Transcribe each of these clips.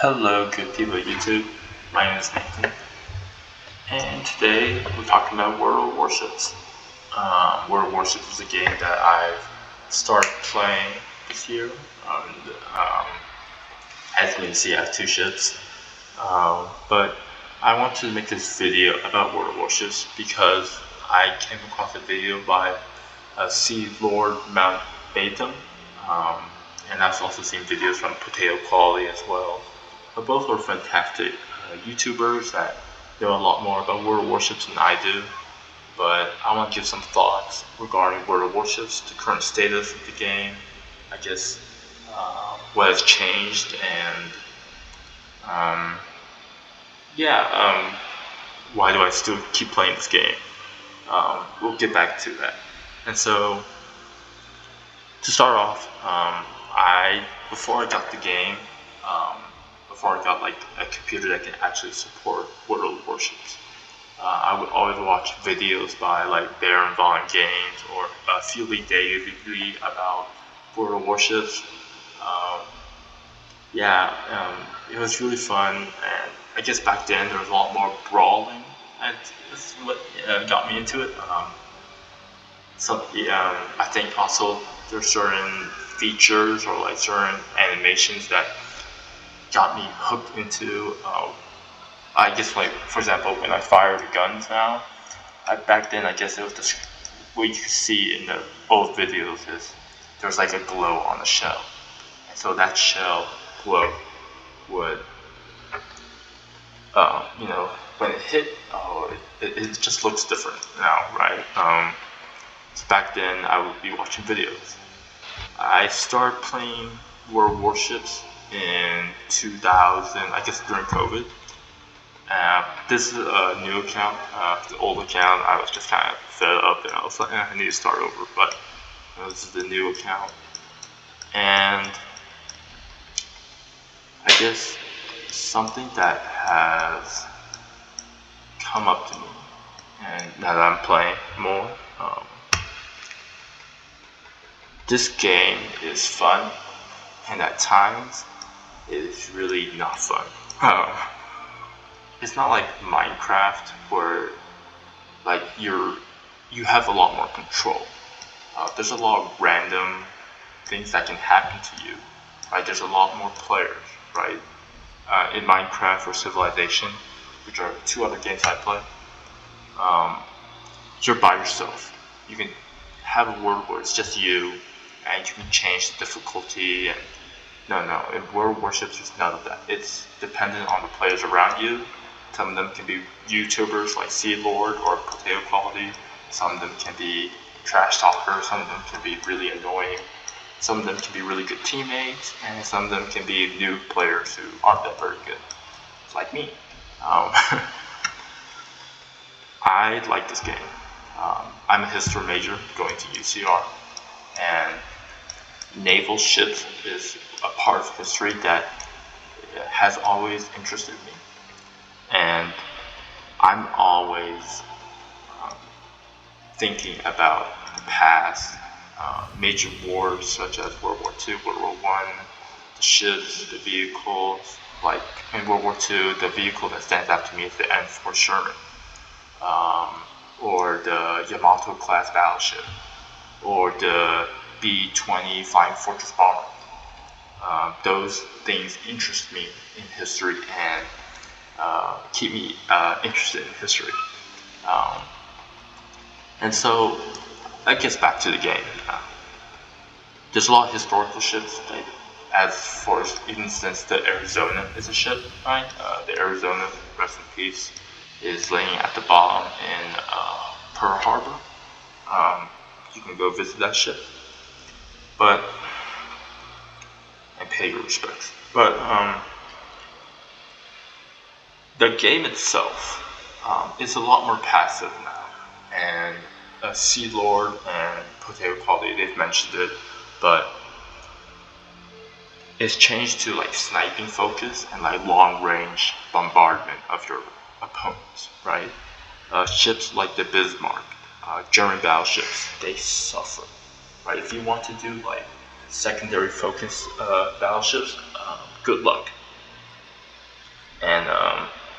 Hello, good people of YouTube. My name is Nathan, and today we're talking about World of Warships. World of Warships is a game that I've started playing this year. As you can see, I have two ships. But I want to make this video about World of Warships because I came across a video by Lord Mountbatten, and I've also seen videos from Potato Quality as well. But both are fantastic YouTubers that know a lot more about World of Warships than I do. But I want to give some thoughts regarding World of Warships, the current status of the game, I guess what has changed, and why do I still keep playing this game? We'll get back to that. And so, to start off, before I got the game, before I got like a computer that can actually support World of Warships, I would always watch videos by like Bear and Vaughn Games or Field League Daily about World of Warships. It was really fun, and I guess back then there was a lot more brawling, and that's what got me into it. I think also there's certain features or like certain animations that got me hooked into. I guess like for example, when I fire the guns now, back then I guess it was what you could see in the old videos is there's like a glow on the shell, and so that shell glow would, when it hit, it just looks different now, right? So back then I would be watching videos. I started playing World of Warships in 2000, I guess during COVID. This is a new account. The old account, I was just kind of fed up and I was like, I need to start over. But this is the new account. And I guess something that has come up to me, and now that I'm playing more, this game is fun, and at times it is really not fun. It's not like Minecraft where like you have a lot more control. There's a lot of random things that can happen to you. Right? There's a lot more players, right? In Minecraft or Civilization, which are two other games I play, you're by yourself. You can have a world where it's just you, and you can change the difficulty. And no, in World of Warships, there's none of that. It's dependent on the players around you. Some of them can be YouTubers like Lord or Potato Quality. Some of them can be trash talkers. Some of them can be really annoying. Some of them can be really good teammates, and some of them can be new players who aren't that very good. It's like me. I like this game. I'm a history major going to UCR, and naval ships is a part of history that has always interested me. And I'm always thinking about the past, major wars such as World War II, World War I, the ships, the vehicles. Like in World War II, the vehicle that stands out to me is the M4 Sherman, or the Yamato class battleship, or the B-20 Flying Fortress bomber. Those things interest me in history and keep me interested in history. And so that gets back to the game. There's a lot of historical ships, as for instance, the Arizona is a ship, right? The Arizona, rest in peace, is laying at the bottom in Pearl Harbor. You can go visit that ship, and pay your respects. But the game itself is a lot more passive now, and Sea Lord and Potato Quality, they've mentioned it, but it's changed to like sniping focus and like long range bombardment of your opponents, right? Ships like the Bismarck, German battleships, they suffer, right? If you want to do like secondary focus battleships, good luck. And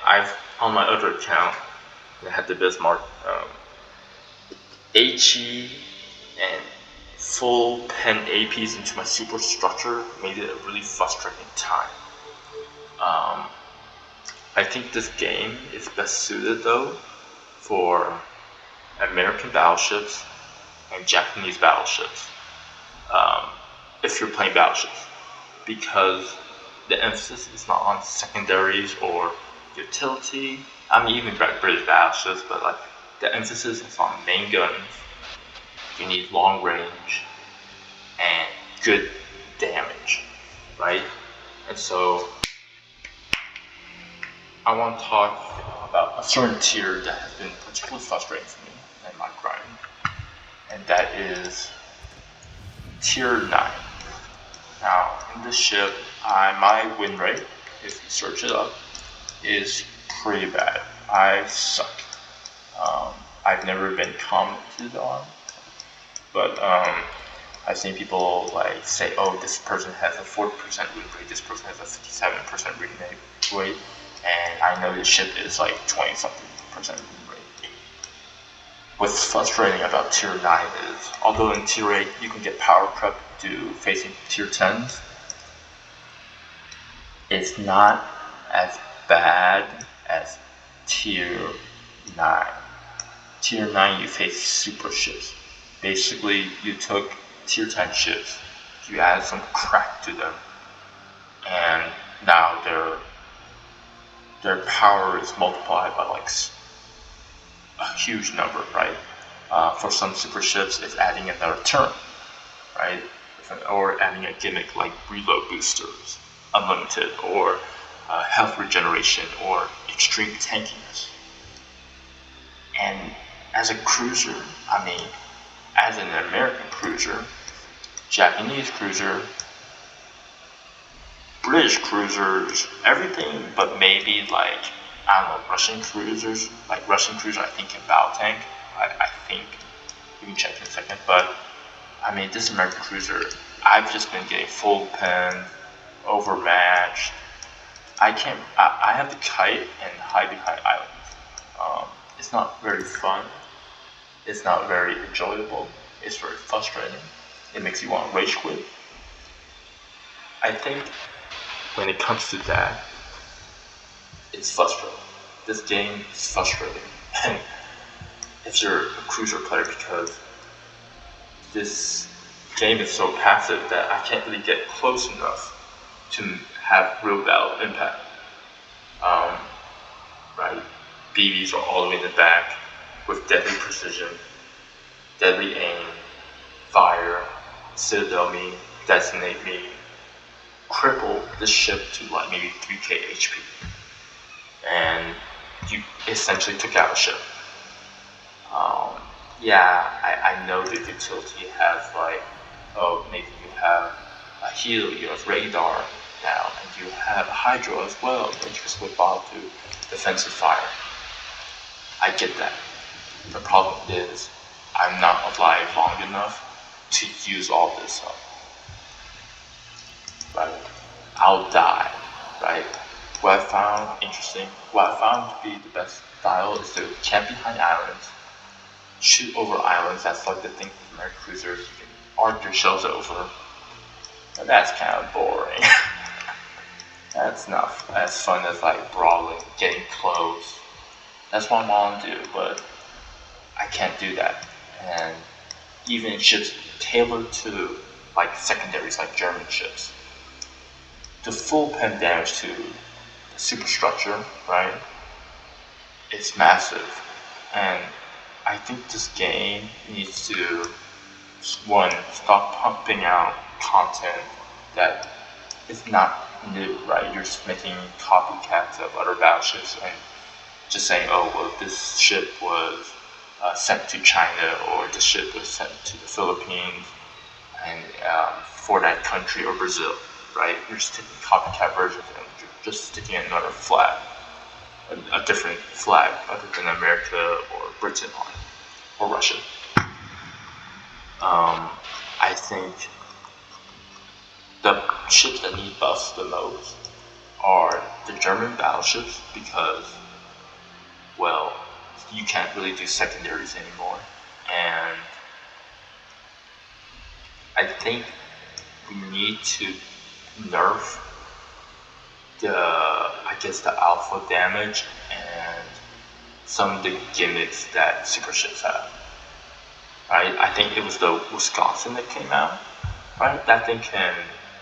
I've on my other account I had the Bismarck HE and full pen APs into my superstructure made it a really frustrating time. I think this game is best suited though for American battleships and Japanese battleships. If you're playing battleships, because the emphasis is not on secondaries or utility. I mean, even British battleships, but like the emphasis is on main guns. You need long range and good damage, right? And so I want to talk about a certain tier that has been particularly frustrating for me in my grind, and that is tier 9. Now, in this ship, my win rate, if you search it up, is pretty bad. I suck. I've never been commented on, but I've seen people like say, "Oh, this person has a 40% win rate. This person has a 57% win rate," and I know this ship is like 20-something% win rate. What's frustrating about tier 9 is, although in tier 8 you can get power prep to facing tier 10s, it's not as bad as tier 9. Tier 9 you face super ships. Basically you took tier 10 ships, you added some crack to them, and now their power is multiplied by like a huge number, right? For some super ships, it's adding another turn, right? Or adding a gimmick like reload boosters, unlimited, or health regeneration, or extreme tankiness. And as a cruiser, I mean, as an American cruiser, Japanese cruiser, British cruisers, everything but maybe like, I don't know, Russian cruisers. Like Russian cruiser, I think in Battle Tank. I think. You can check in a second. But, I mean, this American cruiser, I've just been getting full pen, overmatched. I have the kite and hide behind islands. It's not very fun. It's not very enjoyable. It's very frustrating. It makes you want to rage quit. I think when it comes to that, it's frustrating. This game is frustrating. And if you're a cruiser player, because this game is so passive that I can't really get close enough to have real battle impact. Right? BBs are all the way in the back with deadly precision, deadly aim, fire, citadel me, designate me, cripple this ship to like maybe 3k HP. And you essentially took out a ship. I know the utility has like, oh, maybe you have a heal, you have radar now, and you have a hydro as well that you can switch off to defensive fire. I get that. The problem is, I'm not alive long enough to use all this up. Right? I'll die. Right? What I found interesting, what I found to be the best style is to camp behind islands, shoot over islands. That's like the thing with American cruisers. You can arc your shells over. But that's kind of boring. That's not as fun as like brawling, getting close. That's what I want to do, but I can't do that. And even ships tailored to like secondaries, like German ships, the full pen damage to the superstructure, right? It's massive, and I think this game needs to, one, stop pumping out content that is not new, right? You're just making copycats of other battleships and just saying, oh, well, this ship was sent to China, or this ship was sent to the Philippines, and for that country, or Brazil, right? You're just taking copycat versions and you're just sticking another flag, a different flag other than America or Britain on it, or Russia. I think the ships that need buffs the most are the German battleships because, well, you can't really do secondaries anymore. And I think we need to nerf the alpha damage and some of the gimmicks that super ships have. Right? I think it was the Wisconsin that came out. Right? That thing can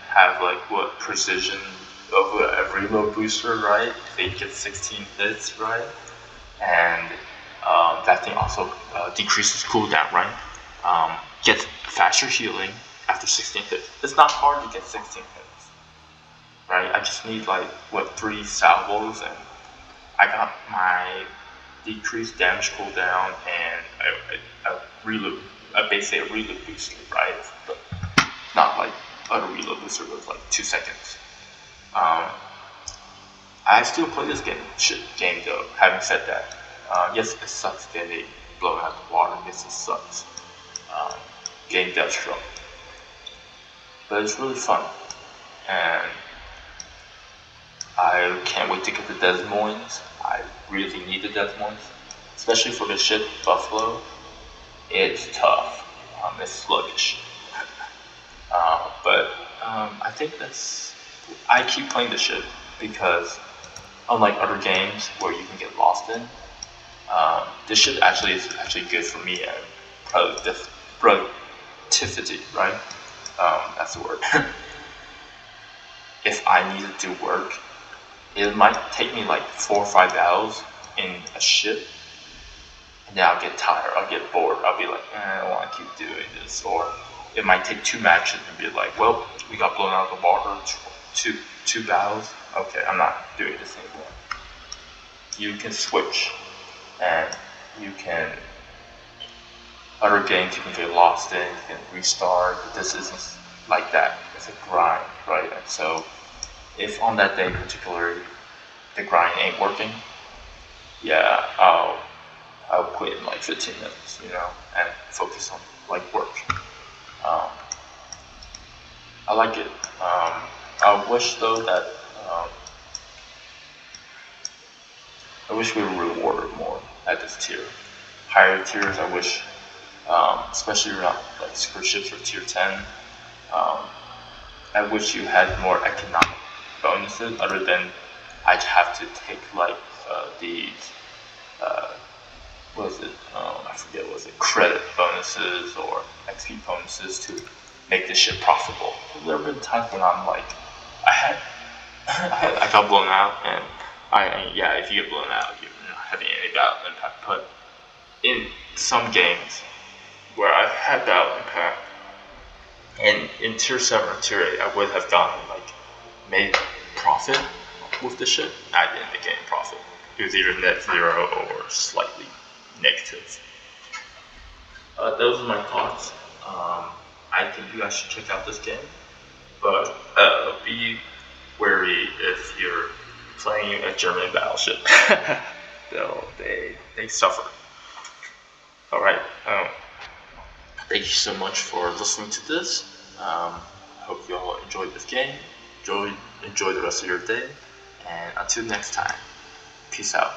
have like what precision of a reload booster, right? They get 16 hits, right? And that thing also decreases cooldown, right? Gets faster healing after 16 hits. It's not hard to get 16 hits, right? I just need like 3 salvos, and I got my decreased damage cooldown and a reload, basically a reload booster, right? But not like a reload booster with like 2 seconds. I still play this game though. Having said that, yes, it sucks getting blown out the water. Yes, it sucks. Getting death struck, but it's really fun, and I can't wait to get the Des Moines. I really need the Des Moines, especially for the ship Buffalo. It's tough. It's sluggish. But I think I keep playing the ship because, unlike other games where you can get lost in, this ship is actually good for me and productivity, right? That's the word. If I need to do work, it might take me like 4 or 5 battles in a ship, and then I'll get tired, I'll get bored, I'll be like, I don't want to keep doing this. Or it might take 2 matches and be like, well, we got blown out of the water, two battles, okay, I'm not doing this anymore. You can switch, and you can, other games you can get lost in, you can restart, but this isn't like that. It's a grind, right? And so if on that day particularly the grind ain't working, yeah, I'll quit in like 15 minutes, and focus on like work. I like it. I wish though that I wish we were rewarded more at this tier. Higher tiers, I wish, especially around like super ships or tier 10. I wish you had more economic bonuses other than I'd have to take like these what is it? I forget. Was it credit bonuses or XP bonuses to make this ship profitable? There have been times when I'm like, I got blown out, and if you get blown out, you're not having any battle impact. But in some games where I've had battle impact, and in tier 7 or tier 8, I would have gotten made profit with the ship. I didn't make any profit. It was either net 0 or slightly negative. Those are my thoughts. I think you guys should check out this game, but be wary if you're playing a German battleship. They suffer. Alright, thank you so much for listening to this. Hope you all enjoyed this game. Enjoy the rest of your day, and until next time, peace out.